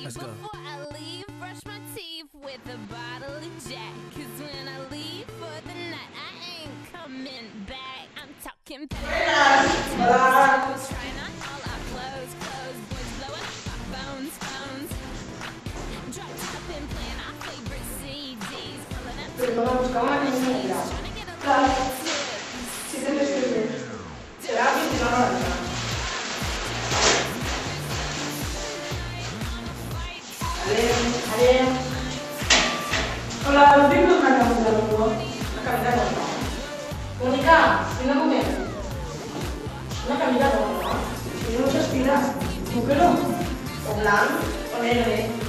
Before I leave, brush my teeth with a bottle of Jack. 'Cause when I leave for the night, I ain't coming back. I'm talking phones, trying on all our clothes, boys blowing up our phones. Dropped up and playing our favorite CDs, pulling up to trying to get a little Kalau lebih belum ada kamu dalam gua, akan bisa ngomong. Monica, sini aku nih. Akan bisa ngomong. Ini udah tidak. Bukan dong. Ulang, oleh.